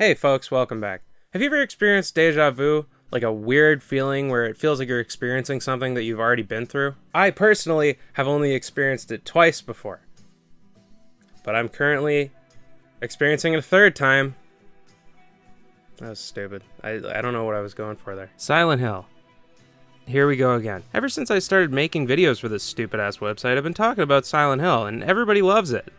Hey folks, welcome back. Have you ever experienced deja vu? Like a weird feeling where it feels like you're experiencing something that you've already been through? I personally have only experienced it twice before. But I'm currently experiencing it a third time. That was stupid. I don't know what I was going for there. Silent Hill. Here we go again. Ever since I started making videos for this stupid ass website, I've been talking about Silent Hill, and everybody loves it.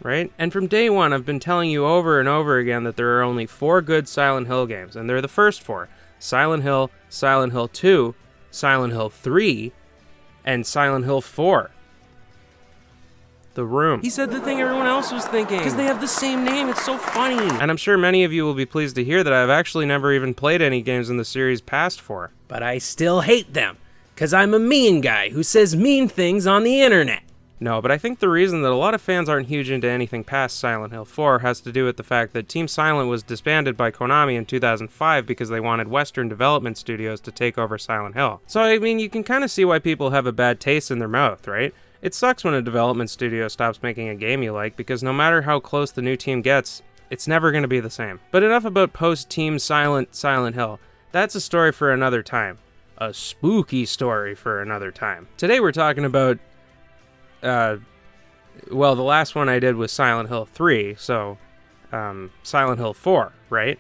Right? And from day one, I've been telling you over and over again that there are only 4 good Silent Hill games, and they're the first 4. Silent Hill 2, Silent Hill 3, and Silent Hill 4. The Room. He said the thing everyone else was thinking, because they have the same name, it's so funny. And I'm sure many of you will be pleased to hear that I've actually never even played any games in the series past 4. But I still hate them, because I'm a mean guy who says mean things on the internet. No, but I think the reason that a lot of fans aren't huge into anything past Silent Hill 4 has to do with the fact that Team Silent was disbanded by Konami in 2005 because they wanted Western development studios to take over Silent Hill. So, I mean, you can kind of see why people have a bad taste in their mouth, right? It sucks when a development studio stops making a game you like, because no matter how close the new team gets, it's never going to be the same. But enough about post-Team Silent Hill. That's a story for another time. A spooky story for another time. Today we're talking about well, the last one I did was Silent Hill 3, so, Silent Hill 4, right?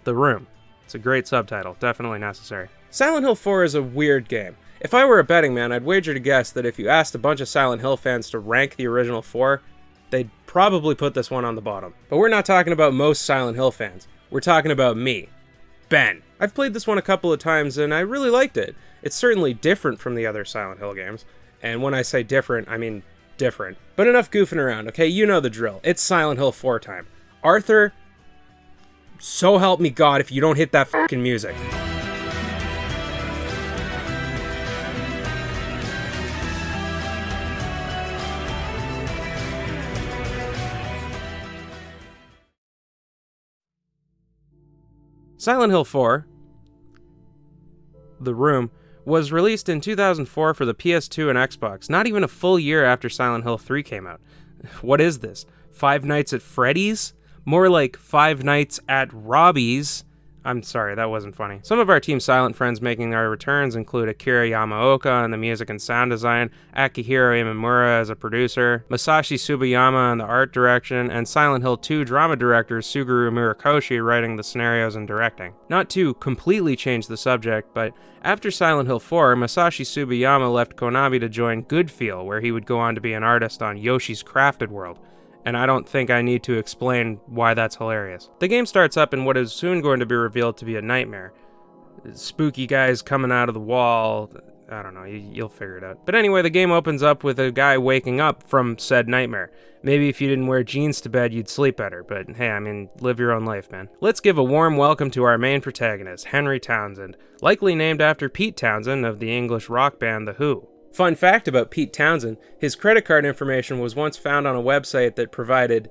The Room. It's a great subtitle, definitely necessary. Silent Hill 4 is a weird game. If I were a betting man, I'd wager to guess that if you asked a bunch of Silent Hill fans to rank the original 4, they'd probably put this one on the bottom. But we're not talking about most Silent Hill fans. We're talking about me, Ben. I've played this one a couple of times, and I really liked it. It's certainly different from the other Silent Hill games. And when I say different, I mean different. But enough goofing around, okay? You know the drill. It's Silent Hill 4 time. Arthur, so help me God if you don't hit that fucking music. Silent Hill 4, The Room, was released in 2004 for the PS2 and Xbox, not even a full year after Silent Hill 3 came out. What is this? Five Nights at Freddy's? More like Five Nights at Robbie's. I'm sorry, that wasn't funny. Some of our Team Silent friends making their returns include Akira Yamaoka on the music and sound design, Akihiro Imamura as a producer, Masashi Tsubayama on the art direction, and Silent Hill 2 drama director Suguru Murakoshi writing the scenarios and directing. Not to completely change the subject, but after Silent Hill 4, Masashi Tsubayama left Konami to join Goodfeel, where he would go on to be an artist on Yoshi's Crafted World. And I don't think I need to explain why that's hilarious. The game starts up in what is soon going to be revealed to be a nightmare. Spooky guys coming out of the wall. I don't know, you'll figure it out. But anyway, the game opens up with a guy waking up from said nightmare. Maybe if you didn't wear jeans to bed, you'd sleep better, but hey, I mean, live your own life, man. Let's give a warm welcome to our main protagonist, Henry Townsend, likely named after Pete Townsend of the English rock band The Who. Fun fact about Pete Townsend, his credit card information was once found on a website that provided,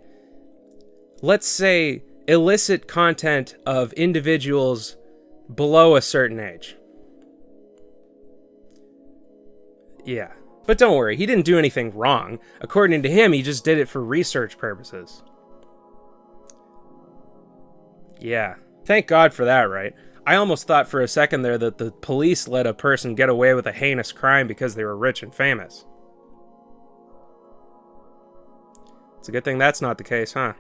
let's say, illicit content of individuals below a certain age. Yeah. But don't worry, he didn't do anything wrong. According to him, he just did it for research purposes. Yeah. Thank God for that, right? I almost thought for a second there that the police let a person get away with a heinous crime because they were rich and famous. It's a good thing that's not the case, huh?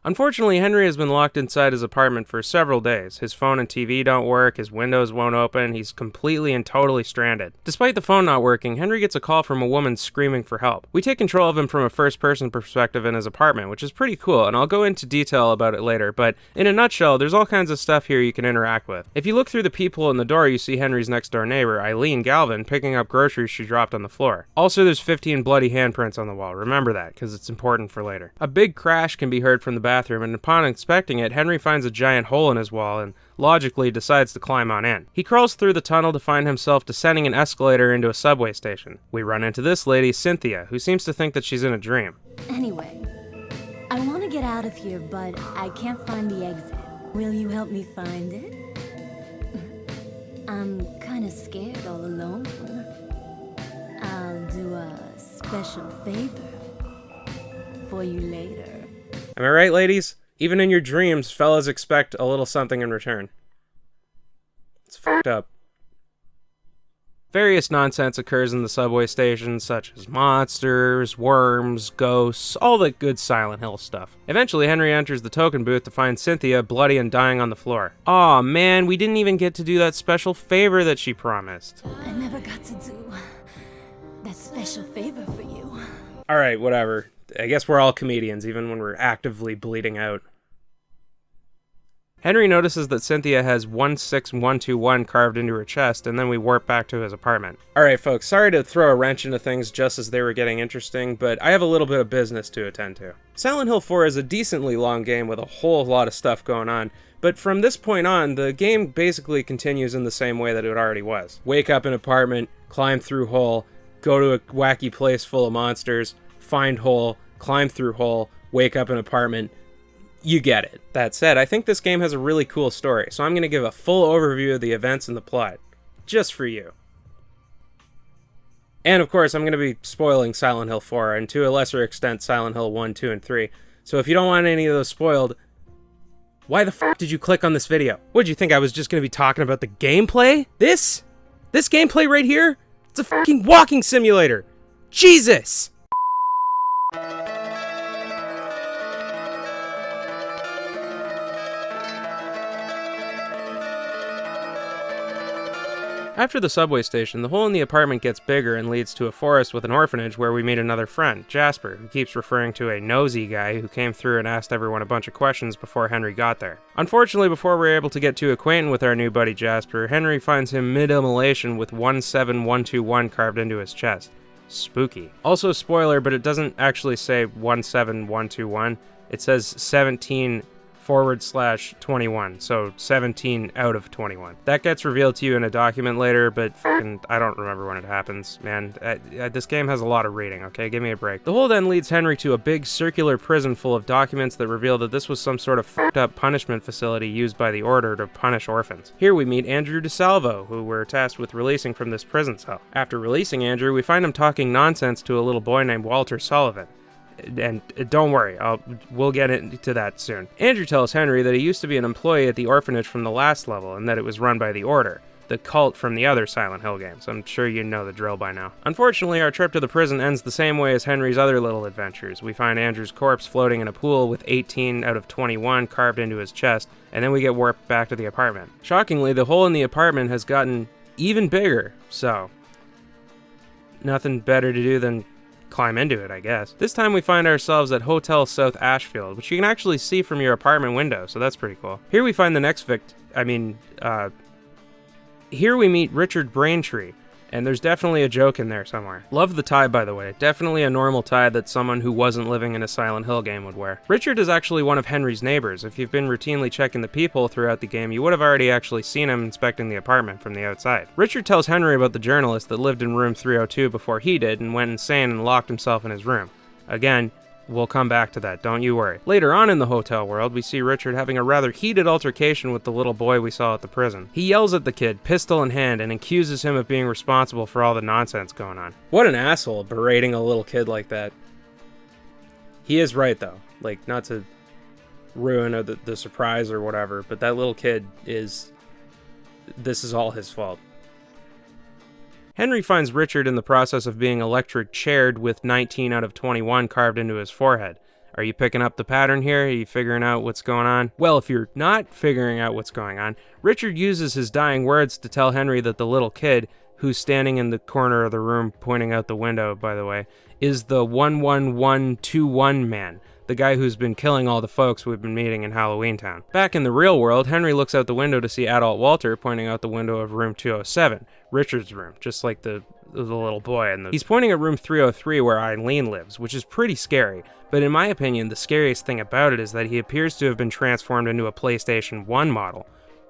Unfortunately, Henry has been locked inside his apartment for several days. His phone and TV don't work, his windows won't open, he's completely and totally stranded. Despite the phone not working, Henry gets a call from a woman screaming for help. We take control of him from a first-person perspective in his apartment, which is pretty cool, and I'll go into detail about it later, but in a nutshell, there's all kinds of stuff here you can interact with. If you look through the peephole in the door, you see Henry's next-door neighbor, Eileen Galvin, picking up groceries she dropped on the floor. Also, there's 15 bloody handprints on the wall. Remember that, because it's important for later. A big crash can be heard from the bathroom, and upon inspecting it, Henry finds a giant hole in his wall and logically decides to climb on in. He crawls through the tunnel to find himself descending an escalator into a subway station. We run into this lady, Cynthia, who seems to think that she's in a dream. Anyway, I want to get out of here, but I can't find the exit. Will you help me find it? I'm kind of scared all alone. I'll do a special favor. for you later. Am I right, ladies? Even in your dreams, fellas expect a little something in return. It's fucked up. Various nonsense occurs in the subway station, such as monsters, worms, ghosts, all the good Silent Hill stuff. Eventually, Henry enters the token booth to find Cynthia bloody and dying on the floor. Aw, man, we didn't even get to do that special favor that she promised. I never got to do that special favor for you. Alright, whatever. I guess we're all comedians, even when we're actively bleeding out. Henry notices that Cynthia has 16121 carved into her chest, and then we warp back to his apartment. Alright folks, sorry to throw a wrench into things just as they were getting interesting, but I have a little bit of business to attend to. Silent Hill 4 is a decently long game with a whole lot of stuff going on, but from this point on, the game basically continues in the same way that it already was. Wake up in apartment, climb through hole, go to a wacky place full of monsters, find hole, climb through hole, wake up in apartment. You get it. That said, I think this game has a really cool story, so I'm going to give a full overview of the events and the plot, just for you. And of course, I'm going to be spoiling Silent Hill 4, and to a lesser extent, Silent Hill 1, 2, and 3. So if you don't want any of those spoiled, why the fuck did you click on this video? What did you think I was just going to be talking about the gameplay? This gameplay right here? It's a fucking walking simulator! Jesus! After the subway station, the hole in the apartment gets bigger and leads to a forest with an orphanage where we meet another friend, Jasper, who keeps referring to a nosy guy who came through and asked everyone a bunch of questions before Henry got there. Unfortunately, before we're able to get too acquainted with our new buddy Jasper, Henry finds him mid-immolation with 17121 carved into his chest. Spooky. Also, spoiler, but it doesn't actually say 17121. It says 17/21, so 17 out of 21. That gets revealed to you in a document later, but I don't remember when it happens, man. This game has a lot of reading, okay? Give me a break. The whole then leads Henry to a big circular prison full of documents that reveal that this was some sort of fucked up punishment facility used by the Order to punish orphans. Here we meet Andrew DeSalvo, who we're tasked with releasing from this prison cell. After releasing Andrew, we find him talking nonsense to a little boy named Walter Sullivan. And don't worry, we'll get into that soon. Andrew tells Henry that he used to be an employee at the orphanage from the last level and that it was run by the Order, the cult from the other Silent Hill games. I'm sure you know the drill by now. Unfortunately, our trip to the prison ends the same way as Henry's other little adventures. We find Andrew's corpse floating in a pool with 18 out of 21 carved into his chest, and then we get warped back to the apartment. Shockingly, the hole in the apartment has gotten even bigger, so nothing better to do than climb into it, I guess. This time we find ourselves at Hotel South Ashfield, which you can actually see from your apartment window, so that's pretty cool. Here we find the next here we meet Richard Braintree, and there's definitely a joke in there somewhere. Love the tie, by the way. Definitely a normal tie that someone who wasn't living in a Silent Hill game would wear. Richard is actually one of Henry's neighbors. If you've been routinely checking the peephole throughout the game, you would have already actually seen him inspecting the apartment from the outside. Richard tells Henry about the journalist that lived in room 302 before he did and went insane and locked himself in his room. Again, we'll come back to that, don't you worry. Later on in the hotel world, we see Richard having a rather heated altercation with the little boy we saw at the prison. He yells at the kid, pistol in hand, and accuses him of being responsible for all the nonsense going on. What an asshole, berating a little kid like that. He is right, though. Like, not to ruin the surprise or whatever, but that little kid this is all his fault. Henry finds Richard in the process of being electric chaired with 19 out of 21 carved into his forehead. Are you picking up the pattern here? Are you figuring out what's going on? Well, if you're not figuring out what's going on, Richard uses his dying words to tell Henry that the little kid, who's standing in the corner of the room pointing out the window, by the way, is the 11121 man, the guy who's been killing all the folks we've been meeting in Halloween Town. Back in the real world, Henry looks out the window to see adult Walter pointing out the window of room 207, Richard's room, just like the little boy. He's pointing at room 303 where Eileen lives, which is pretty scary, but in my opinion, the scariest thing about it is that he appears to have been transformed into a PlayStation 1 model.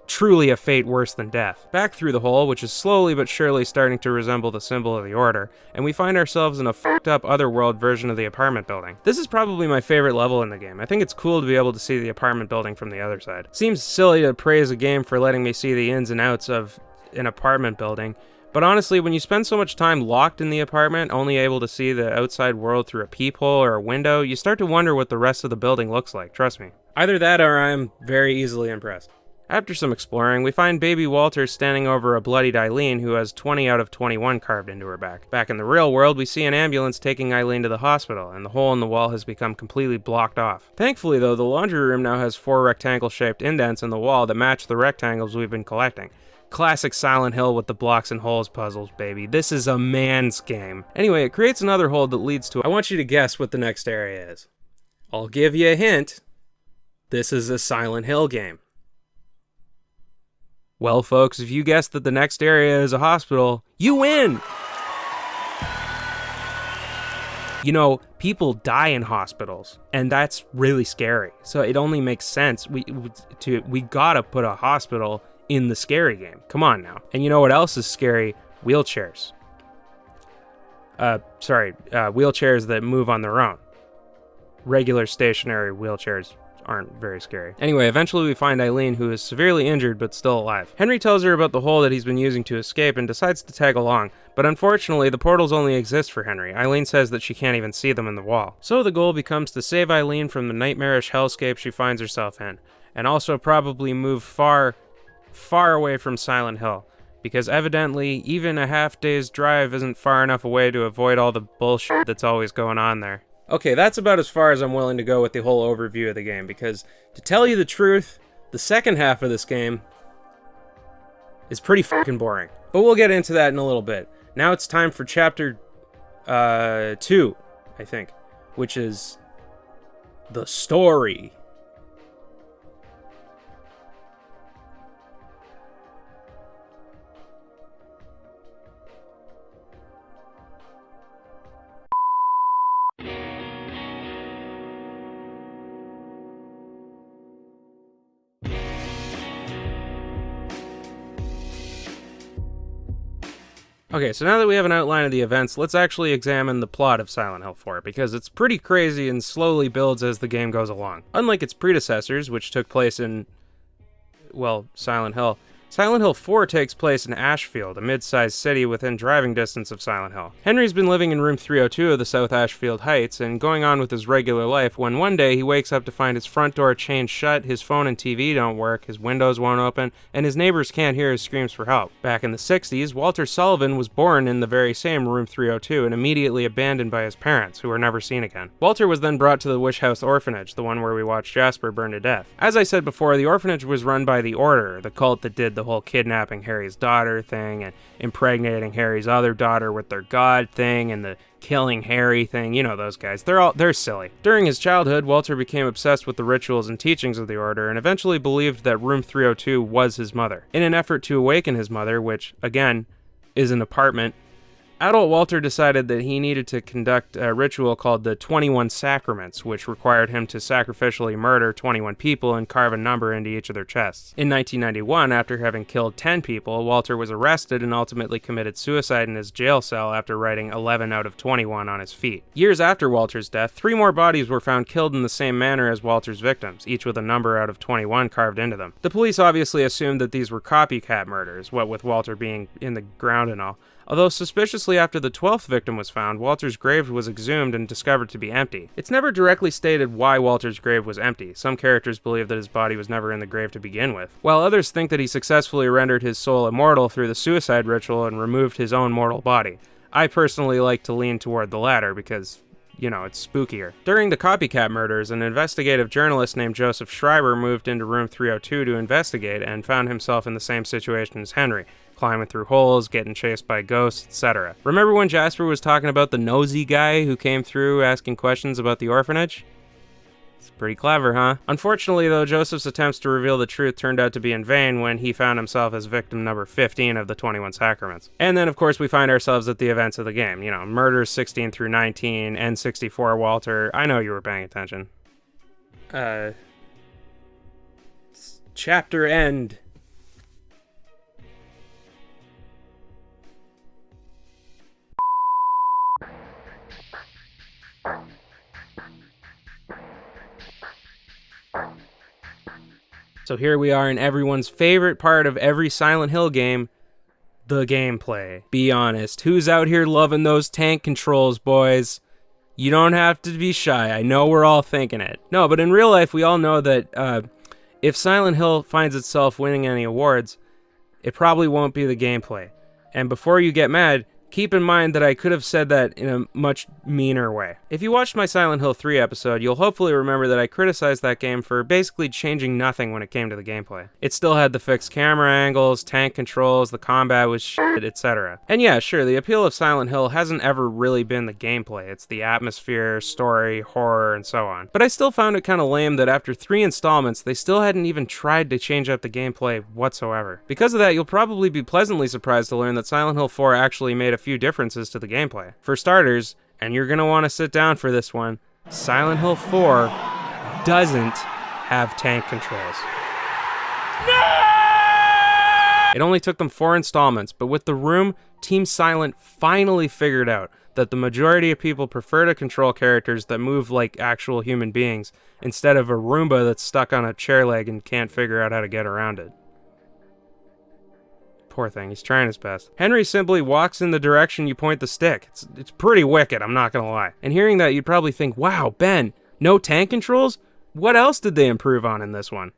Truly a fate worse than death. Back through the hole, which is slowly but surely starting to resemble the symbol of the Order, and we find ourselves in a fucked up otherworld version of the apartment building. This is probably my favorite level in the game. I think it's cool to be able to see the apartment building from the other side. Seems silly to praise a game for letting me see the ins and outs of an apartment building, But honestly, when you spend so much time locked in the apartment, only able to see the outside world through a peephole or a window, you start to wonder what the rest of the building looks like, trust me. Either that or I'm very easily impressed. After some exploring, we find baby Walter standing over a bloodied Eileen who has 20 out of 21 carved into her back. Back in the real world, we see an ambulance taking Eileen to the hospital, and the hole in the wall has become completely blocked off. Thankfully though, the laundry room now has 4 rectangle-shaped indents in the wall that match the rectangles we've been collecting. Classic Silent Hill with the blocks and holes puzzles, baby. This is a man's game. Anyway, it creates another hole that leads to... I want you to guess what the next area is. I'll give you a hint. This is a Silent Hill game. Well, folks, if you guessed that the next area is a hospital, you win! You know, people die in hospitals, and that's really scary. So it only makes sense. We gotta put a hospital in the scary game. Come on now. And you know what else is scary? Wheelchairs. Wheelchairs that move on their own. Regular stationary wheelchairs aren't very scary. Anyway, eventually we find Eileen, who is severely injured but still alive. Henry tells her about the hole that he's been using to escape and decides to tag along, but unfortunately the portals only exist for Henry. Eileen says that she can't even see them in the wall. So the goal becomes to save Eileen from the nightmarish hellscape she finds herself in, and also probably move far away from Silent Hill, because evidently even a half-day's drive isn't far enough away to avoid all the bullshit that's always going on there. Okay, that's about as far as I'm willing to go with the whole overview of the game, because, to tell you the truth, the second half of this game is pretty fucking boring. But we'll get into that in a little bit. Now it's time for chapter 2, I think, which is the story. Okay, so now that we have an outline of the events, let's actually examine the plot of Silent Hill 4, because it's pretty crazy and slowly builds as the game goes along. Unlike its predecessors, which took place in, well, Silent Hill, Silent Hill 4 takes place in Ashfield, a mid-sized city within driving distance of Silent Hill. Henry's been living in room 302 of the South Ashfield Heights and going on with his regular life when one day he wakes up to find his front door chained shut, his phone and TV don't work, his windows won't open, and his neighbors can't hear his screams for help. Back in the 60s, Walter Sullivan was born in the very same room 302 and immediately abandoned by his parents, who were never seen again. Walter was then brought to the Wish House Orphanage, the one where we watched Jasper burn to death. As I said before, the orphanage was run by the Order, the cult that did the whole kidnapping Harry's daughter thing and impregnating Harry's other daughter with their god thing and the killing Harry thing. You know those guys. They're silly. During his childhood, Walter became obsessed with the rituals and teachings of the Order and eventually believed that room 302 was his mother. In an effort to awaken his mother, which, again, is an apartment, adult Walter decided that he needed to conduct a ritual called the 21 Sacraments, which required him to sacrificially murder 21 people and carve a number into each of their chests. In 1991, after having killed 10 people, Walter was arrested and ultimately committed suicide in his jail cell after writing 11 out of 21 on his feet. Years after Walter's death, 3 more bodies were found killed in the same manner as Walter's victims, each with a number out of 21 carved into them. The police obviously assumed that these were copycat murders, what with Walter being in the ground and all. Although suspiciously after the 12th victim was found, Walter's grave was exhumed and discovered to be empty. It's never directly stated why Walter's grave was empty. Some characters believe that his body was never in the grave to begin with, while others think that he successfully rendered his soul immortal through the suicide ritual and removed his own mortal body. I personally like to lean toward the latter because, you know, it's spookier. During the copycat murders, an investigative journalist named Joseph Schreiber moved into room 302 to investigate and found himself in the same situation as Henry, climbing through holes, getting chased by ghosts, etc. Remember when Jasper was talking about the nosy guy who came through asking questions about the orphanage? It's pretty clever, huh? Unfortunately, though, Joseph's attempts to reveal the truth turned out to be in vain when he found himself as victim number 15 of the 21 Sacraments. And then, of course, we find ourselves at the events of the game. You know, murders 16 through 19, N64 Walter. I know you were paying attention. Chapter end. So here we are in everyone's favorite part of every Silent Hill game, the gameplay. Be honest. Who's out here loving those tank controls, boys? You don't have to be shy. I know we're all thinking it. No, but in real life, we all know that if Silent Hill finds itself winning any awards, it probably won't be the gameplay. And before you get mad, keep in mind that I could have said that in a much meaner way. If you watched my Silent Hill 3 episode, you'll hopefully remember that I criticized that game for basically changing nothing when it came to the gameplay. It still had the fixed camera angles, tank controls, the combat was shit, etc. And yeah, sure, the appeal of Silent Hill hasn't ever really been the gameplay. It's the atmosphere, story, horror, and so on. But I still found it kind of lame that after 3 installments, they still hadn't even tried to change up the gameplay whatsoever. Because of that, you'll probably be pleasantly surprised to learn that Silent Hill 4 actually made a few differences to the gameplay. For starters, and you're gonna want to sit down for this one, Silent Hill 4 doesn't have tank controls. No! It only took them 4 installments, but with The Room, Team Silent finally figured out that the majority of people prefer to control characters that move like actual human beings instead of a Roomba that's stuck on a chair leg and can't figure out how to get around it. Poor thing, he's trying his best. Henry simply walks in the direction you point the stick. It's pretty wicked, I'm not gonna lie. And hearing that, you'd probably think, wow, Ben, no tank controls? What else did they improve on in this one?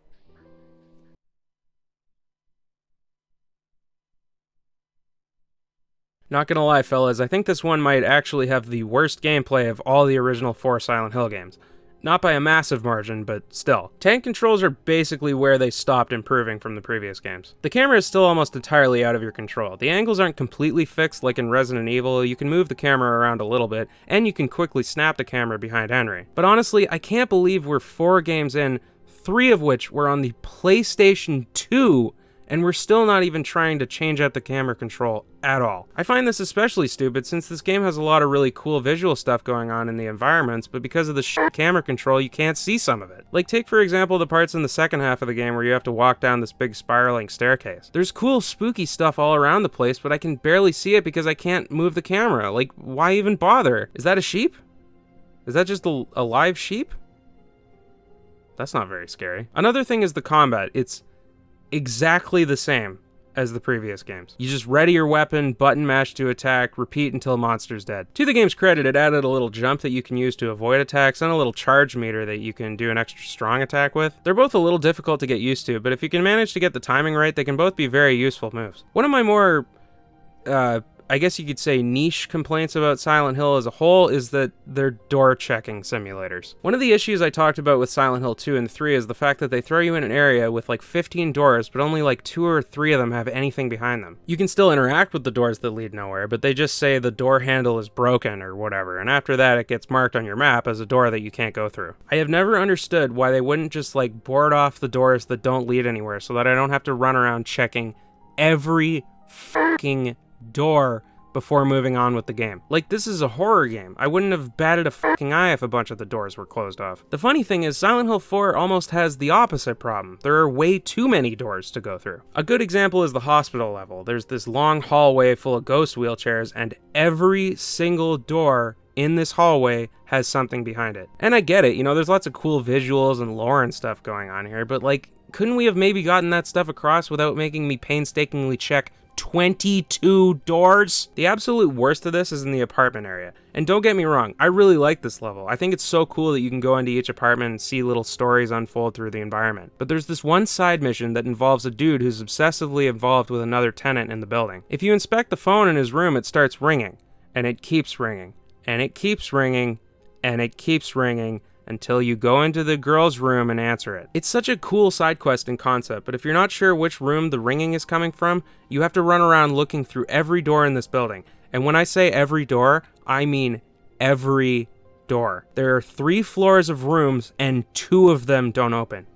Not gonna lie, fellas, I think this one might actually have the worst gameplay of all the original 4 Silent Hill games. Not by a massive margin, but still. Tank controls are basically where they stopped improving from the previous games. The camera is still almost entirely out of your control. The angles aren't completely fixed like in Resident Evil. You can move the camera around a little bit, and you can quickly snap the camera behind Henry. But honestly, I can't believe we're 4 games in, 3 of which were on the PlayStation 2, and we're still not even trying to change out the camera control at all. I find this especially stupid since this game has a lot of really cool visual stuff going on in the environments, but because of the shit camera control, you can't see some of it. Like take for example the parts in the second half of the game where you have to walk down this big spiraling staircase. There's cool spooky stuff all around the place, but I can barely see it because I can't move the camera. Like, why even bother? Is that a sheep? Is that just a live sheep? That's not very scary. Another thing is the combat. It's exactly the same as the previous games. You just ready your weapon, button mash to attack, repeat until a monster's dead. To the game's credit, it added a little jump that you can use to avoid attacks and a little charge meter that you can do an extra strong attack with. They're both a little difficult to get used to, but if you can manage to get the timing right, they can both be very useful moves. One of my more I guess you could say niche complaints about Silent Hill as a whole is that they're door checking simulators. One of the issues I talked about with Silent Hill 2 and 3 is the fact that they throw you in an area with like 15 doors, but only like 2 or 3 of them have anything behind them. You can still interact with the doors that lead nowhere, but they just say the door handle is broken or whatever, and after that it gets marked on your map as a door that you can't go through. I have never understood why they wouldn't just like board off the doors that don't lead anywhere so that I don't have to run around checking every fucking door before moving on with the game. Like, this is a horror game. I wouldn't have batted a fucking eye if a bunch of the doors were closed off. The funny thing is, Silent Hill 4 almost has the opposite problem. There are way too many doors to go through. A good example is the hospital level. There's this long hallway full of ghost wheelchairs, and every single door in this hallway has something behind it. And I get it, you know, there's lots of cool visuals and lore and stuff going on here, but like, couldn't we have maybe gotten that stuff across without making me painstakingly check 22 doors? The absolute worst of this is in the apartment area. And don't get me wrong, I really like this level. I think it's so cool that you can go into each apartment and see little stories unfold through the environment. But there's this one side mission that involves a dude who's obsessively involved with another tenant in the building. If you inspect the phone in his room, it starts ringing. And it keeps ringing. And it keeps ringing. And it keeps ringing. Until you go into the girl's room and answer it. It's such a cool side quest and concept, but if you're not sure which room the ringing is coming from, you have to run around looking through every door in this building. And when I say every door, I mean every door. There are 3 floors of rooms and 2 of them don't open.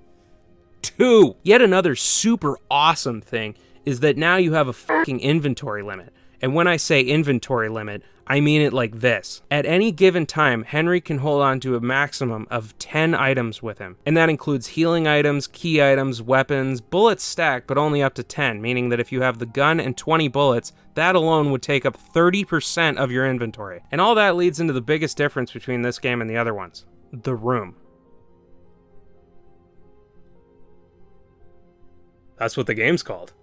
2! Yet another super awesome thing is that now you have a fucking inventory limit. And when I say inventory limit, I mean it like this. At any given time, Henry can hold on to a maximum of 10 items with him. And that includes healing items, key items, weapons, bullets stacked, but only up to 10, meaning that if you have the gun and 20 bullets, that alone would take up 30% of your inventory. And all that leads into the biggest difference between this game and the other ones. The room. That's what the game's called.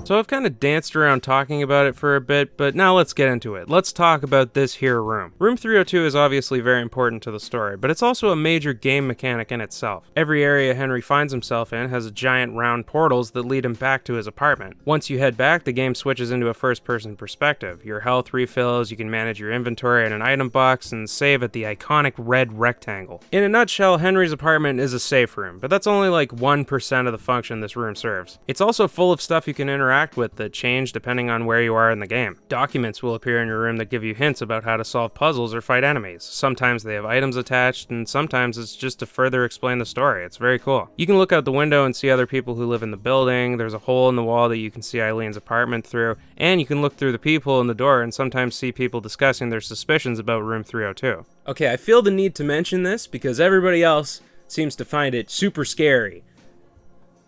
So I've kind of danced around talking about it for a bit, but now let's get into it. Let's talk about this here room. Room 302 is obviously very important to the story, but it's also a major game mechanic in itself. Every area Henry finds himself in has a giant round portals that lead him back to his apartment. Once you head back, the game switches into a first-person perspective. Your health refills, you can manage your inventory in an item box, and save at the iconic red rectangle. In a nutshell, Henry's apartment is a safe room, but that's only like 1% of the function this room serves. It's also full of stuff you can interact with that change depending on where you are in the game. Documents will appear in your room that give you hints about how to solve puzzles or fight enemies. Sometimes they have items attached, and sometimes it's just to further explain the story. It's very cool. You can look out the window and see other people who live in the building. There's a hole in the wall that you can see Eileen's apartment through, and you can look through the people in the door and sometimes see people discussing their suspicions about room 302. Okay, I feel the need to mention this because everybody else seems to find it super scary.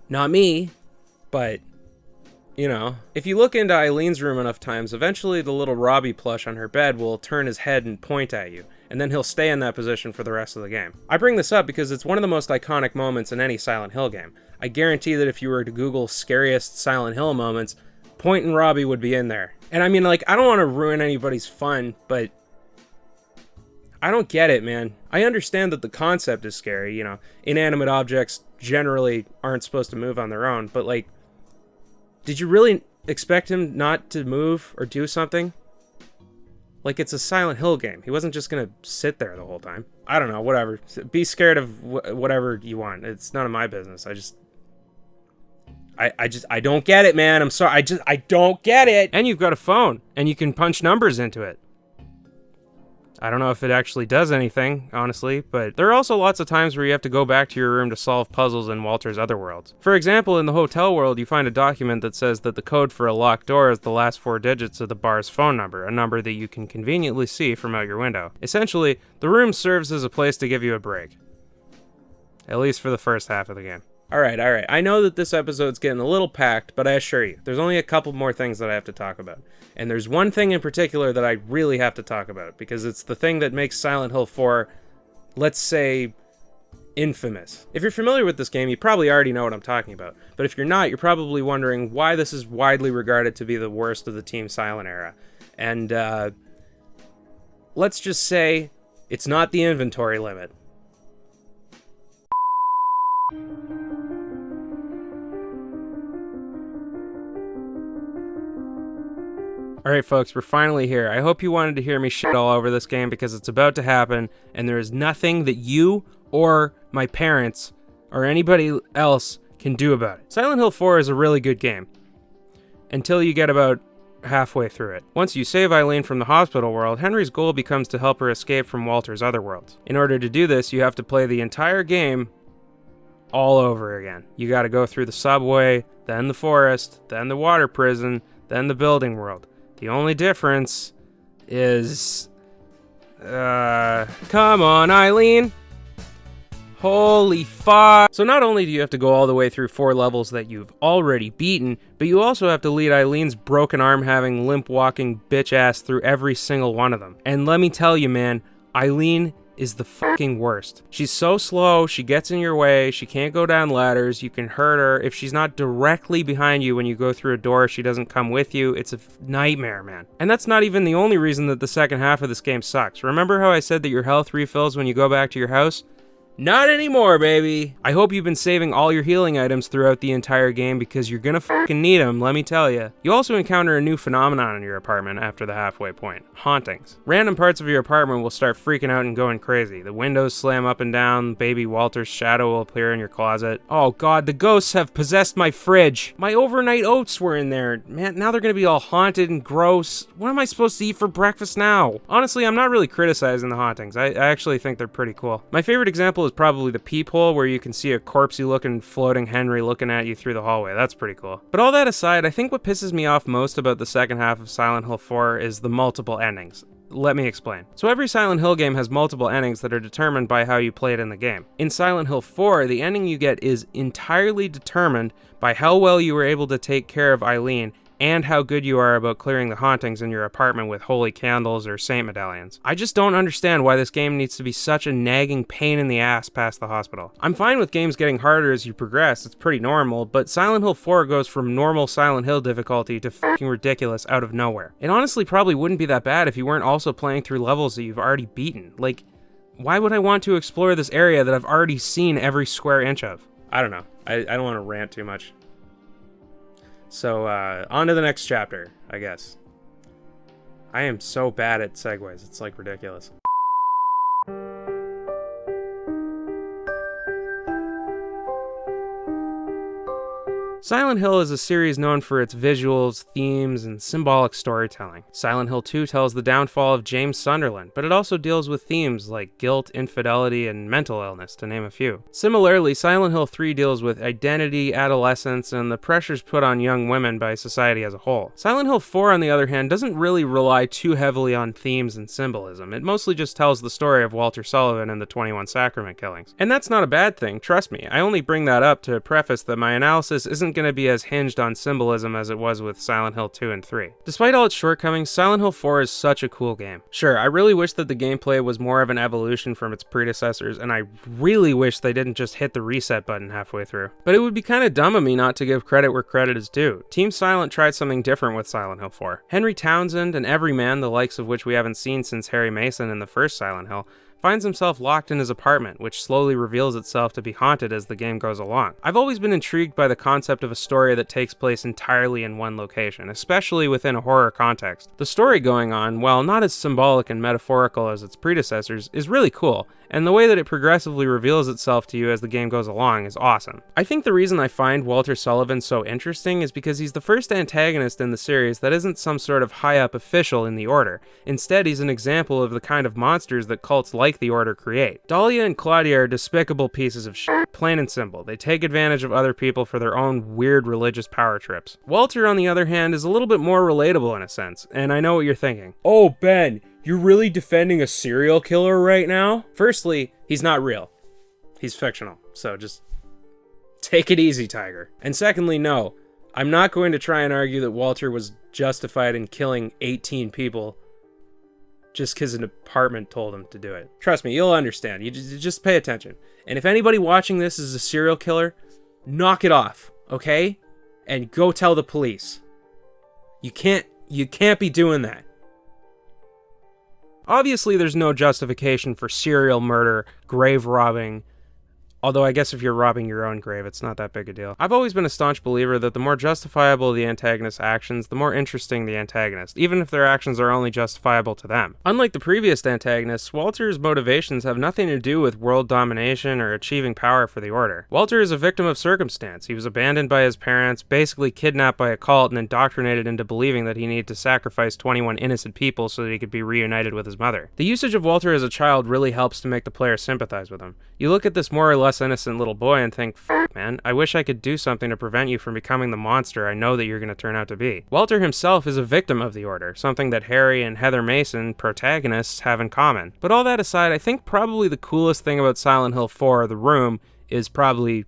Not me, but, you know. If you look into Eileen's room enough times, eventually the little Robbie plush on her bed will turn his head and point at you, and then he'll stay in that position for the rest of the game. I bring this up because it's one of the most iconic moments in any Silent Hill game. I guarantee that if you were to Google scariest Silent Hill moments, Point and Robbie would be in there. And I mean, like, I don't want to ruin anybody's fun, but I don't get it, man. I understand that the concept is scary, you know. Inanimate objects generally aren't supposed to move on their own, but, like, did you really expect him not to move or do something? Like, it's a Silent Hill game. He wasn't just gonna sit there the whole time. I don't know, whatever. Be scared of whatever you want. It's none of my business. I don't get it, man. I'm sorry. I don't get it. And you've got a phone, and you can punch numbers into it. I don't know if it actually does anything, honestly, but there are also lots of times where you have to go back to your room to solve puzzles in Walter's other worlds. For example, in the hotel world, you find a document that says that the code for a locked door is the last 4 digits of the bar's phone number, a number that you can conveniently see from out your window. Essentially, the room serves as a place to give you a break. At least for the first half of the game. Alright. I know that this episode's getting a little packed, but I assure you, there's only a couple more things that I have to talk about. And there's one thing in particular that I really have to talk about, because it's the thing that makes Silent Hill 4, let's say, infamous. If you're familiar with this game, you probably already know what I'm talking about. But if you're not, you're probably wondering why this is widely regarded to be the worst of the Team Silent era. And, let's just say, it's not the inventory limit. Alright folks, we're finally here. I hope you wanted to hear me shit all over this game because it's about to happen, and there is nothing that you or my parents or anybody else can do about it. Silent Hill 4 is a really good game, until you get about halfway through it. Once you save Eileen from the hospital world, Henry's goal becomes to help her escape from Walter's other worlds. In order to do this, you have to play the entire game all over again. You gotta go through the subway, then the forest, then the water prison, then the building world. The only difference is... come on, Eileen! Holy fuck! So not only do you have to go all the way through 4 levels that you've already beaten, but you also have to lead Eileen's broken arm-having, limp-walking bitch-ass through every single one of them. And let me tell you, man, Eileen is the fucking worst. She's so slow, she gets in your way, she can't go down ladders, you can hurt her. If she's not directly behind you when you go through a door, she doesn't come with you. It's a nightmare, man. And that's not even the only reason that the second half of this game sucks. Remember how I said that your health refills when you go back to your house? Not anymore, baby! I hope you've been saving all your healing items throughout the entire game because you're gonna fucking need them, let me tell you. You also encounter a new phenomenon in your apartment after the halfway point. Hauntings. Random parts of your apartment will start freaking out and going crazy. The windows slam up and down, baby Walter's shadow will appear in your closet. Oh god, the ghosts have possessed my fridge! My overnight oats were in there. Man, now they're gonna be all haunted and gross. What am I supposed to eat for breakfast now? Honestly, I'm not really criticizing the hauntings. I actually think they're pretty cool. My favorite example is probably the peephole where you can see a corpsey looking floating Henry looking at you through the hallway. That's pretty cool. But all that aside, I think what pisses me off most about the second half of Silent Hill 4 is the multiple endings. Let me explain. So every Silent Hill game has multiple endings that are determined by how you played in the game. In Silent Hill 4, the ending you get is entirely determined by how well you were able to take care of Eileen and how good you are about clearing the hauntings in your apartment with holy candles or saint medallions. I just don't understand why this game needs to be such a nagging pain in the ass past the hospital. I'm fine with games getting harder as you progress, it's pretty normal, but Silent Hill 4 goes from normal Silent Hill difficulty to fucking ridiculous out of nowhere. It honestly probably wouldn't be that bad if you weren't also playing through levels that you've already beaten. Like, why would I want to explore this area that I've already seen every square inch of? I don't know. I don't want to rant too much. So, on to the next chapter, I guess. I am so bad at segues, it's like ridiculous. Silent Hill is a series known for its visuals, themes, and symbolic storytelling. Silent Hill 2 tells the downfall of James Sunderland, but it also deals with themes like guilt, infidelity, and mental illness, to name a few. Similarly, Silent Hill 3 deals with identity, adolescence, and the pressures put on young women by society as a whole. Silent Hill 4, on the other hand, doesn't really rely too heavily on themes and symbolism. It mostly just tells the story of Walter Sullivan and the 21 Sacrament killings. And that's not a bad thing, trust me. I only bring that up to preface that my analysis isn't going to be as hinged on symbolism as it was with Silent Hill 2 and 3. Despite all its shortcomings, Silent Hill 4 is such a cool game. Sure, I really wish that the gameplay was more of an evolution from its predecessors, and I really wish they didn't just hit the reset button halfway through. But it would be kind of dumb of me not to give credit where credit is due. Team Silent tried something different with Silent Hill 4. Henry Townsend, an everyman, the likes of which we haven't seen since Harry Mason in the first Silent Hill, finds himself locked in his apartment, which slowly reveals itself to be haunted as the game goes along. I've always been intrigued by the concept of a story that takes place entirely in one location, especially within a horror context. The story going on, while not as symbolic and metaphorical as its predecessors, is really cool, and the way that it progressively reveals itself to you as the game goes along is awesome. I think the reason I find Walter Sullivan so interesting is because he's the first antagonist in the series that isn't some sort of high-up official in the Order. Instead, he's an example of the kind of monsters that cults like the Order create. Dahlia and Claudia are despicable pieces of shit, plain and simple. They take advantage of other people for their own weird religious power trips. Walter, on the other hand, is a little bit more relatable in a sense, and I know what you're thinking. Oh, Ben, you're really defending a serial killer right now? Firstly, he's not real. He's fictional, so just take it easy, Tiger. And secondly, no, I'm not going to try and argue that Walter was justified in killing 18 people just because an apartment told him to do it. Trust me, you'll understand. You just pay attention. And if anybody watching this is a serial killer, knock it off, okay? And go tell the police. You can't be doing that. Obviously, there's no justification for serial murder, grave robbing, although I guess if you're robbing your own grave, it's not that big a deal. I've always been a staunch believer that the more justifiable the antagonist's actions, the more interesting the antagonist, even if their actions are only justifiable to them. Unlike the previous antagonists, Walter's motivations have nothing to do with world domination or achieving power for the Order. Walter is a victim of circumstance. He was abandoned by his parents, basically kidnapped by a cult, and indoctrinated into believing that he needed to sacrifice 21 innocent people so that he could be reunited with his mother. The usage of Walter as a child really helps to make the player sympathize with him. You look at this more or less innocent little boy and think, man, I wish I could do something to prevent you from becoming the monster I know that you're going to turn out to be. Walter himself is a victim of the Order, something that Harry and Heather Mason, protagonists, have in common. But all that aside, I think probably the coolest thing about Silent Hill 4, The Room, is probably,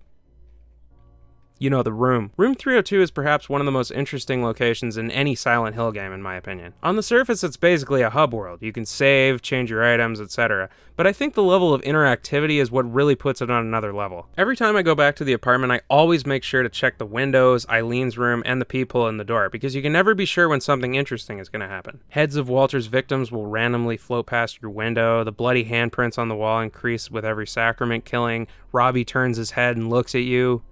The Room. Room 302 is perhaps one of the most interesting locations in any Silent Hill game, in my opinion. On the surface, it's basically a hub world. You can save, change your items, etc. But I think the level of interactivity is what really puts it on another level. Every time I go back to the apartment, I always make sure to check the windows, Eileen's room, and the peephole in the door, because you can never be sure when something interesting is going to happen. Heads of Walter's victims will randomly float past your window, the bloody handprints on the wall increase with every sacrament killing, Robbie turns his head and looks at you,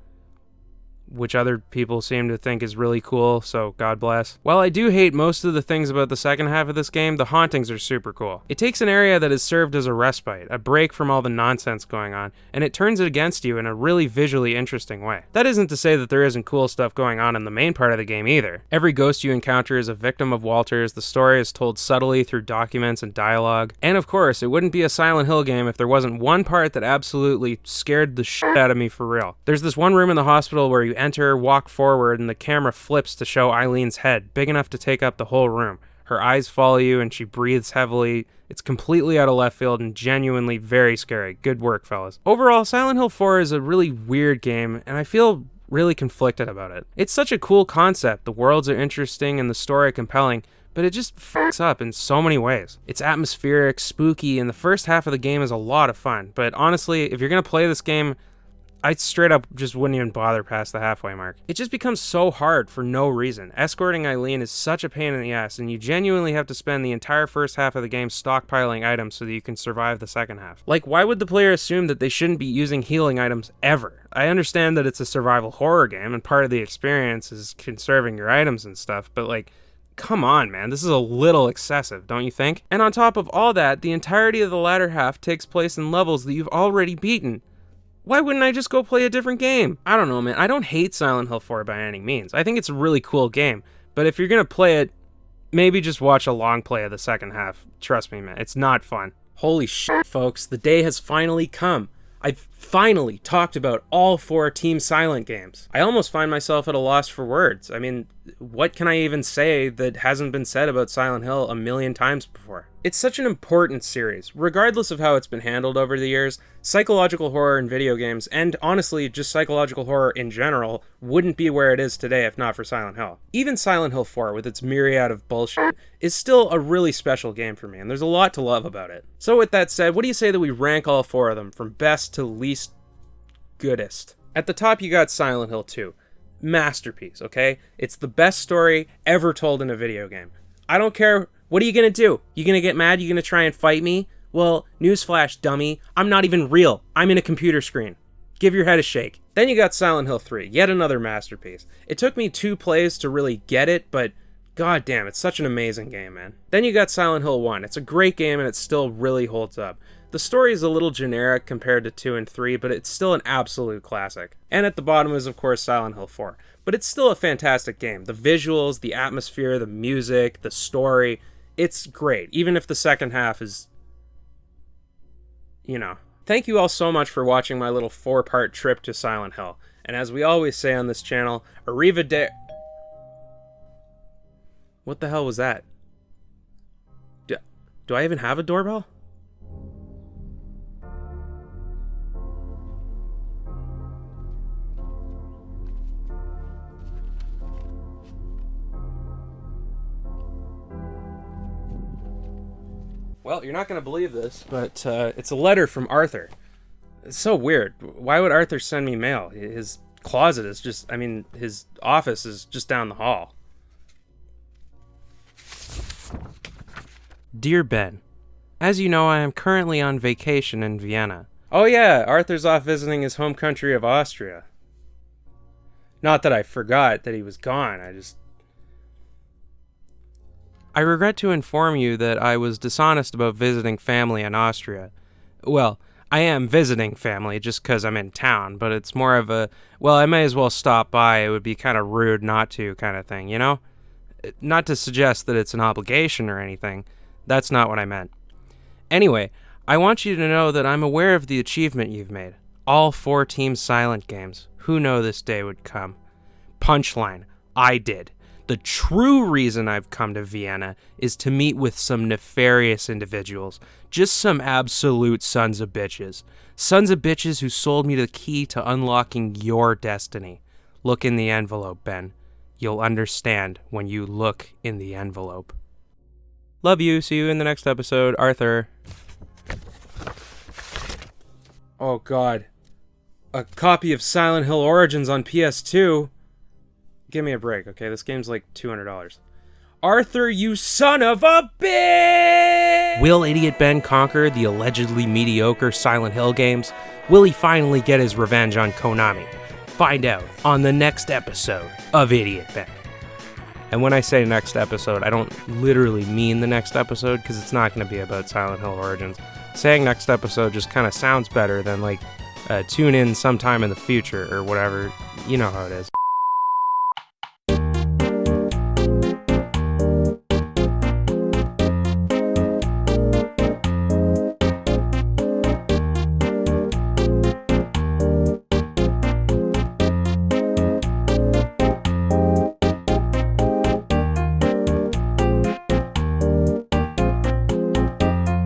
which other people seem to think is really cool, so God bless. While I do hate most of the things about the second half of this game, the hauntings are super cool. It takes an area that has served as a respite, a break from all the nonsense going on, and it turns it against you in a really visually interesting way. That isn't to say that there isn't cool stuff going on in the main part of the game either. Every ghost you encounter is a victim of Walter's, the story is told subtly through documents and dialogue, and of course, it wouldn't be a Silent Hill game if there wasn't one part that absolutely scared the shit out of me for real. There's this one room in the hospital where you enter, walk forward, and the camera flips to show Eileen's head, big enough to take up the whole room. Her eyes follow you, and she breathes heavily. It's completely out of left field and genuinely very scary. Good work, fellas. Overall, Silent Hill 4 is a really weird game, and I feel really conflicted about it. It's such a cool concept, the worlds are interesting and the story compelling, but it just fucks up in so many ways. It's atmospheric, spooky, and the first half of the game is a lot of fun, but honestly, if you're gonna play this game, I straight up just wouldn't even bother past the halfway mark. It just becomes so hard for no reason. Escorting Eileen is such a pain in the ass, and you genuinely have to spend the entire first half of the game stockpiling items so that you can survive the second half. Like, why would the player assume that they shouldn't be using healing items ever? I understand that it's a survival horror game, and part of the experience is conserving your items and stuff, but like, come on, man, this is a little excessive, don't you think? And on top of all that, the entirety of the latter half takes place in levels that you've already beaten. Why wouldn't I just go play a different game? I don't know, man. I don't hate Silent Hill 4 by any means. I think it's a really cool game. But if you're going to play it, maybe just watch a long play of the second half. Trust me, man. It's not fun. Holy shit, folks. The day has finally come. I've finally talked about all 4 Team Silent games. I almost find myself at a loss for words. I mean, what can I even say that hasn't been said about Silent Hill a million times before? It's such an important series. Regardless of how it's been handled over the years, psychological horror in video games, and honestly, just psychological horror in general, wouldn't be where it is today if not for Silent Hill. Even Silent Hill 4, with its myriad of bullshit, is still a really special game for me, and there's a lot to love about it. So with that said, what do you say that we rank all 4 of them from best to least goodest? At the top, you got Silent Hill 2. Masterpiece, okay? It's the best story ever told in a video game. I don't care. What are you gonna do? You gonna get mad? You gonna try and fight me? Well, newsflash, dummy. I'm not even real. I'm in a computer screen. Give your head a shake. Then you got Silent Hill 3, yet another masterpiece. It took me 2 plays to really get it, but god damn, it's such an amazing game, man. Then you got Silent Hill 1. It's a great game and it still really holds up. The story is a little generic compared to 2 and 3, but it's still an absolute classic. And at the bottom is, of course, Silent Hill 4. But it's still a fantastic game. The visuals, the atmosphere, the music, the story, it's great, even if the second half is, you know. Thank you all so much for watching my little 4-part trip to Silent Hill. And as we always say on this channel, arrivederci. What the hell was that? Do I even have a doorbell? Well, you're not going to believe this, but it's a letter from Arthur. It's so weird. Why would Arthur send me mail? His closet is just, I mean, his office is just down the hall. Dear Ben, as you know, I am currently on vacation in Vienna. Oh yeah, Arthur's off visiting his home country of Austria. Not that I forgot that he was gone, I regret to inform you that I was dishonest about visiting family in Austria. Well, I am visiting family just because I'm in town, but it's more of a, well, I may as well stop by, it would be kind of rude not to kind of thing, you know? Not to suggest that it's an obligation or anything. That's not what I meant. Anyway, I want you to know that I'm aware of the achievement you've made. All 4 Team Silent games. Who knew this day would come? Punchline. I did. The true reason I've come to Vienna is to meet with some nefarious individuals. Just some absolute sons of bitches. Sons of bitches who sold me the key to unlocking your destiny. Look in the envelope, Ben. You'll understand when you look in the envelope. Love you. See you in the next episode. Arthur. Oh god. A copy of Silent Hill Origins on PS2? Give me a break, okay? This game's like $200. Arthur, you son of a bitch! Will Idiot Ben conquer the allegedly mediocre Silent Hill games? Will he finally get his revenge on Konami? Find out on the next episode of Idiot Ben. And when I say next episode, I don't literally mean the next episode, because it's not going to be about Silent Hill Origins. Saying next episode just kind of sounds better than, like, tune in sometime in the future, or whatever. You know how it is.